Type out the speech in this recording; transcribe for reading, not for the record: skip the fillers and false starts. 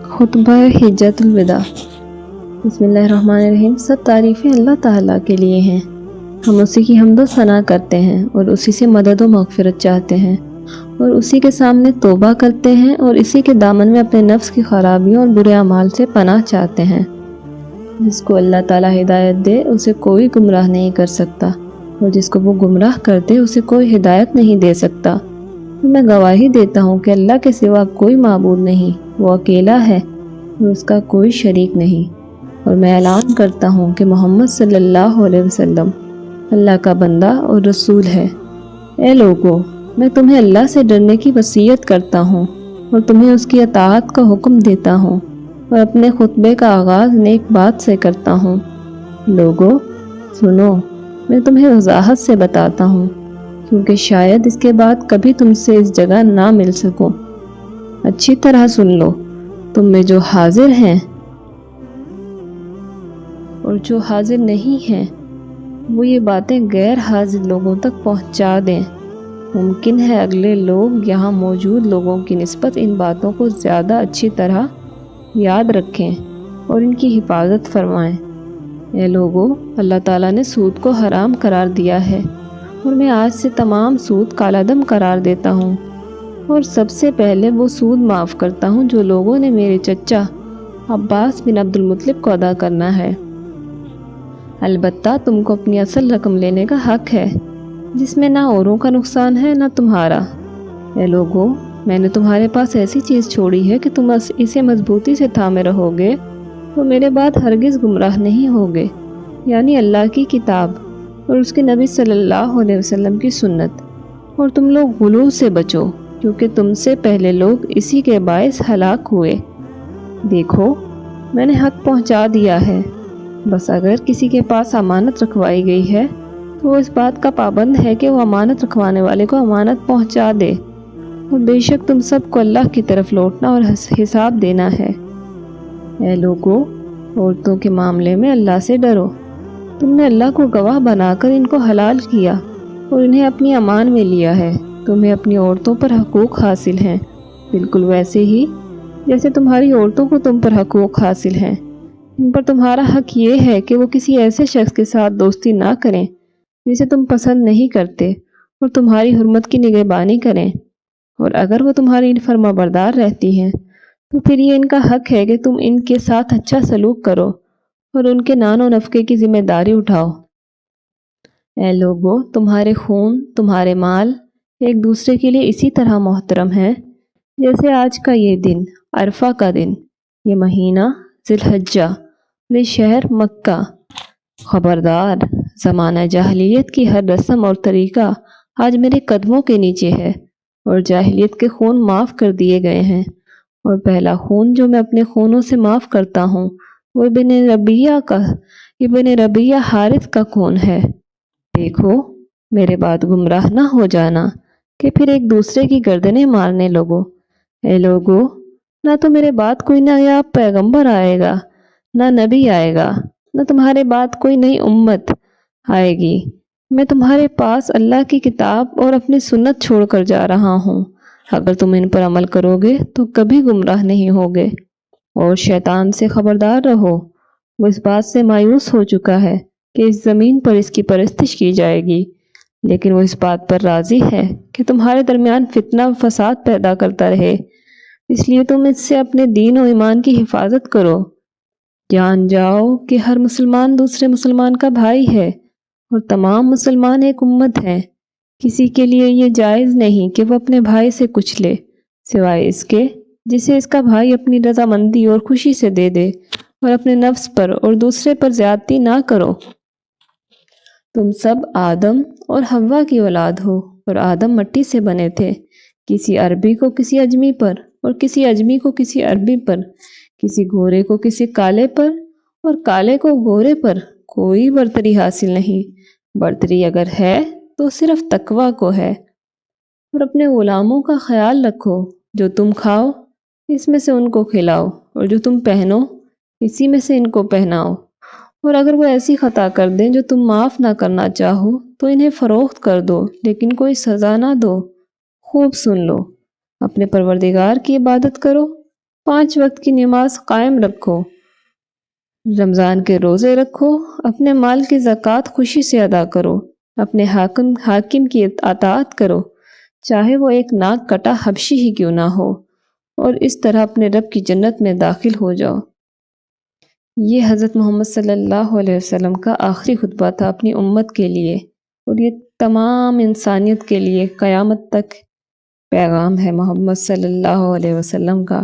خطبہ حجۃ الوداع۔ بسم اللہ الرحمن الرحیم۔ سب تعریفیں اللہ تعالیٰ کے لیے ہیں، ہم اسی کی حمد و ثنا کرتے ہیں اور اسی سے مدد و مغفرت چاہتے ہیں اور اسی کے سامنے توبہ کرتے ہیں اور اسی کے دامن میں اپنے نفس کی خرابیوں اور برے اعمال سے پناہ چاہتے ہیں۔ جس کو اللہ تعالیٰ ہدایت دے اسے کوئی گمراہ نہیں کر سکتا، اور جس کو وہ گمراہ کر دے اسے کوئی ہدایت نہیں دے سکتا۔ میں گواہی دیتا ہوں کہ اللہ کے سوا کوئی معبود نہیں، وہ اکیلا ہے اور اس کا کوئی شریک نہیں، اور میں اعلان کرتا ہوں کہ محمد صلی اللہ علیہ وسلم اللہ کا بندہ اور رسول ہے۔ اے لوگو، میں تمہیں اللہ سے ڈرنے کی وصیت کرتا ہوں اور تمہیں اس کی اطاعت کا حکم دیتا ہوں، اور اپنے خطبے کا آغاز نیک بات سے کرتا ہوں۔ لوگو سنو، میں تمہیں وضاحت سے بتاتا ہوں، کیونکہ شاید اس کے بعد کبھی تم سے اس جگہ نہ مل سکوں۔ اچھی طرح سن لو، تم میں جو حاضر ہیں اور جو حاضر نہیں ہیں وہ یہ باتیں غیر حاضر لوگوں تک پہنچا دیں۔ ممکن ہے اگلے لوگ یہاں موجود لوگوں کی نسبت ان باتوں کو زیادہ اچھی طرح یاد رکھیں اور ان کی حفاظت فرمائیں۔ اے لوگو، اللہ تعالیٰ نے سود کو حرام قرار دیا ہے، اور میں آج سے تمام سود کالعدم قرار دیتا ہوں، اور سب سے پہلے وہ سود معاف کرتا ہوں جو لوگوں نے میرے چچا عباس بن عبد المطلب کو ادا کرنا ہے۔ البتہ تم کو اپنی اصل رقم لینے کا حق ہے، جس میں نہ اوروں کا نقصان ہے نہ تمہارا۔ اے لوگو، میں نے تمہارے پاس ایسی چیز چھوڑی ہے کہ تم اسے مضبوطی سے تھامے رہو گے تو میرے بعد ہرگز گمراہ نہیں ہوگے، یعنی اللہ کی کتاب اور اس کے نبی صلی اللہ علیہ وسلم کی سنت۔ اور تم لوگ غلو سے بچو، کیونکہ تم سے پہلے لوگ اسی کے باعث ہلاک ہوئے۔ دیکھو، میں نے حق پہنچا دیا ہے، بس اگر کسی کے پاس امانت رکھوائی گئی ہے تو وہ اس بات کا پابند ہے کہ وہ امانت رکھوانے والے کو امانت پہنچا دے، اور بے شک تم سب کو اللہ کی طرف لوٹنا اور حساب دینا ہے۔ اے لوگو، عورتوں کے معاملے میں اللہ سے ڈرو۔ تم نے اللہ کو گواہ بنا کر ان کو حلال کیا اور انہیں اپنی امان میں لیا ہے۔ تمہیں اپنی عورتوں پر حقوق حاصل ہیں، بالکل ویسے ہی جیسے تمہاری عورتوں کو تم پر حقوق حاصل ہیں۔ ان پر تمہارا حق یہ ہے کہ وہ کسی ایسے شخص کے ساتھ دوستی نہ کریں جسے تم پسند نہیں کرتے، اور تمہاری حرمت کی نگہبانی کریں، اور اگر وہ تمہاری فرما بردار رہتی ہیں تو پھر یہ ان کا حق ہے کہ تم ان کے ساتھ اچھا سلوک کرو اور ان کے نان و نفقے کی ذمہ داری اٹھاؤ۔ اے لوگو، تمہارے خون، تمہارے مال ایک دوسرے کے لیے اسی طرح محترم ہیں جیسے آج کا یہ دن، عرفہ کا دن، یہ مہینہ ذی الحجہ، یہ شہر مکہ۔ خبردار، زمانہ جاہلیت کی ہر رسم اور طریقہ آج میرے قدموں کے نیچے ہے، اور جاہلیت کے خون معاف کر دیے گئے ہیں، اور پہلا خون جو میں اپنے خونوں سے معاف کرتا ہوں وہ ابن ربیعہ حارث کا خون ہے۔ دیکھو، میرے بعد گمراہ نہ ہو جانا کہ پھر ایک دوسرے کی گردنیں مارنے لگو۔ اے لوگو، نہ تو میرے بعد کوئی نایاب پیغمبر آئے گا، نہ نبی آئے گا، نہ تمہارے بعد کوئی نئی امت آئے گی۔ میں تمہارے پاس اللہ کی کتاب اور اپنی سنت چھوڑ کر جا رہا ہوں، اگر تم ان پر عمل کرو گے تو کبھی گمراہ نہیں ہوگے۔ اور شیطان سے خبردار رہو، وہ اس بات سے مایوس ہو چکا ہے کہ اس زمین پر اس کی پرستش کی جائے گی، لیکن وہ اس بات پر راضی ہے کہ تمہارے درمیان فتنہ و فساد پیدا کرتا رہے، اس لیے تم اس سے اپنے دین و ایمان کی حفاظت کرو۔ جان جاؤ کہ ہر مسلمان دوسرے مسلمان کا بھائی ہے، اور تمام مسلمان ایک امت ہیں۔ کسی کے لیے یہ جائز نہیں کہ وہ اپنے بھائی سے کچھ لے سوائے اس کے جسے اس کا بھائی اپنی رضامندی اور خوشی سے دے دے، اور اپنے نفس پر اور دوسرے پر زیادتی نہ کرو۔ تم سب آدم اور حوا کی اولاد ہو، اور آدم مٹی سے بنے تھے، کسی عربی کو کسی اجمی پر، اور کسی اجمی کو کسی عربی پر، کسی گورے کو کسی کالے پر، اور کالے کو گورے پر۔ کوئی برتری حاصل نہیں، برتری اگر ہے تو صرف تقویٰ کو ہے۔ اور اپنے غلاموں کا خیال رکھو، جو تم کھاؤ اس میں سے ان کو کھلاؤ، اور جو تم پہنو اسی میں سے ان کو پہناؤ، اور اگر وہ ایسی خطا کر دیں جو تم معاف نہ کرنا چاہو تو انہیں فروخت کر دو، لیکن کوئی سزا نہ دو۔ خوب سن لو، اپنے پروردگار کی عبادت کرو، 5 وقت کی نماز قائم رکھو، رمضان کے روزے رکھو، اپنے مال کی زکوٰۃ خوشی سے ادا کرو، اپنے حاکم کی اطاعت کرو، چاہے وہ ایک ناک کٹا حبشی ہی کیوں نہ ہو، اور اس طرح اپنے رب کی جنت میں داخل ہو جاؤ۔ یہ حضرت محمد صلی اللہ علیہ وسلم کا آخری خطبہ تھا اپنی امت کے لیے، اور یہ تمام انسانیت کے لیے قیامت تک پیغام ہے محمد صلی اللہ علیہ وسلم کا۔